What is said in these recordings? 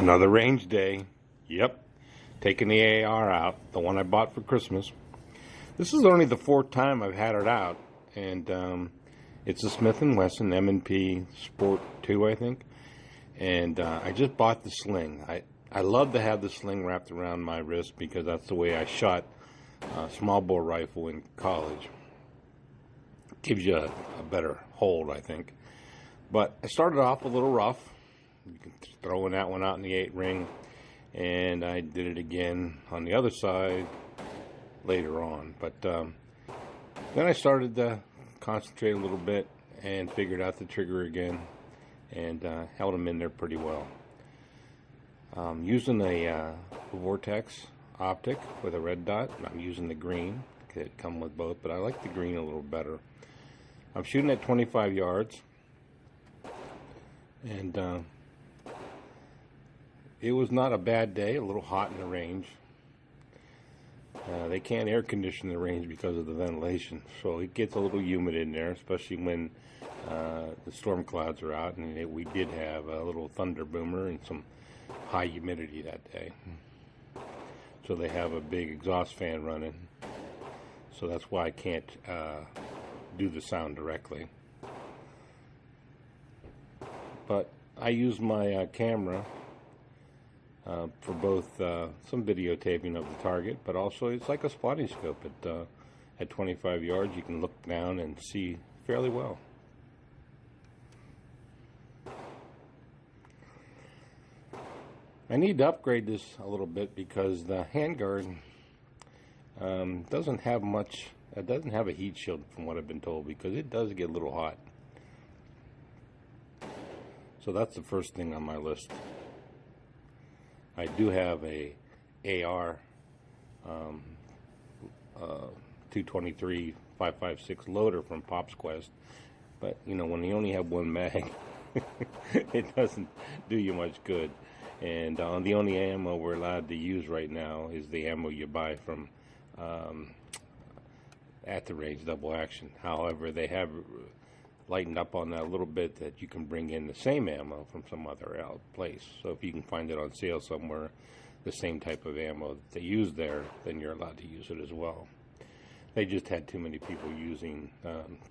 Another range day. Yep. Taking the AR out, the one I bought for Christmas. This is only the fourth time I've had it out, and it's a Smith & Wesson M&P Sport II, I think. And I just bought the sling. I love to have the sling wrapped around my wrist because that's the way I shot a small bore rifle in college. Gives you a better hold, I think. But I started off a little rough. You can throw that one out in the 8 ring, and I did it again on the other side later on. But then I started to concentrate a little bit and figured out the trigger again, and held them in there pretty well. Using a Vortex optic with a red dot. I'm using the green. It come with both, but I like the green a little better. I'm shooting at 25 yards, and it was not a bad day. A little hot in the range. They can't air condition the range because of the ventilation, so it gets a little humid in there, especially when the storm clouds are out. And we did have a little thunder boomer and some high humidity that day. So they have a big exhaust fan running. So that's why I can't do the sound directly. But I use my camera for both some videotaping of the target, but also it's like a spotting scope. At 25 yards, you can look down and see fairly well. I need to upgrade this a little bit because the handguard doesn't have much. It doesn't have a heat shield, from what I've been told, because it does get a little hot. So that's the first thing on my list. I do have a AR 223 5.56 loader from Pop's Quest, but you know, when you only have one mag, it doesn't do you much good. And the only ammo we're allowed to use right now is the ammo you buy from at the range, double action. However, they have lightened up on that a little bit, that you can bring in the same ammo from some other place. So if you can find it on sale somewhere, the same type of ammo that they use there, then you're allowed to use it as well. They just had too many people using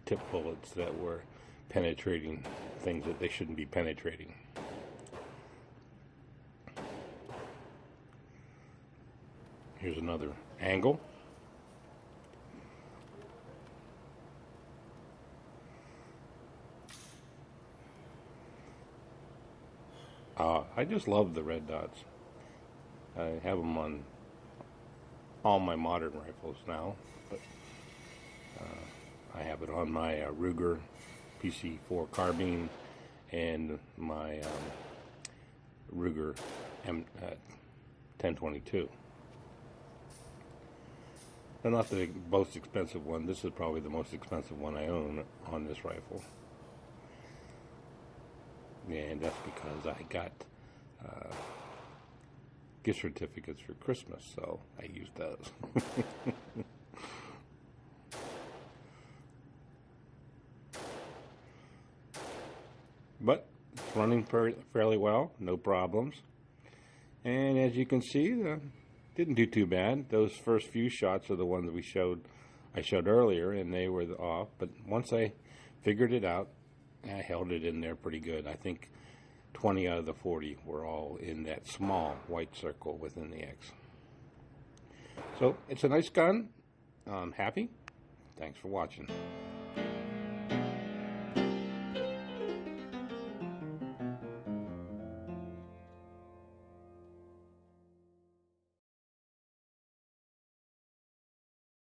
tip bullets that were penetrating things that they shouldn't be penetrating. Here's another angle. I just love the red dots. I have them on all my modern rifles now, but I have it on my Ruger PC4 carbine and my Ruger 1022. They're not the most expensive one. This is probably the most expensive one I own on this rifle. And that's because I got gift certificates for Christmas, so I used those. But it's running fairly well, no problems. And as you can see, didn't do too bad. Those first few shots are the ones I showed earlier, and they were off. But once I figured it out, I held it in there pretty good. I think 20 out of the 40 were all in that small white circle within the X. So it's a nice gun. I'm happy. Thanks for watching.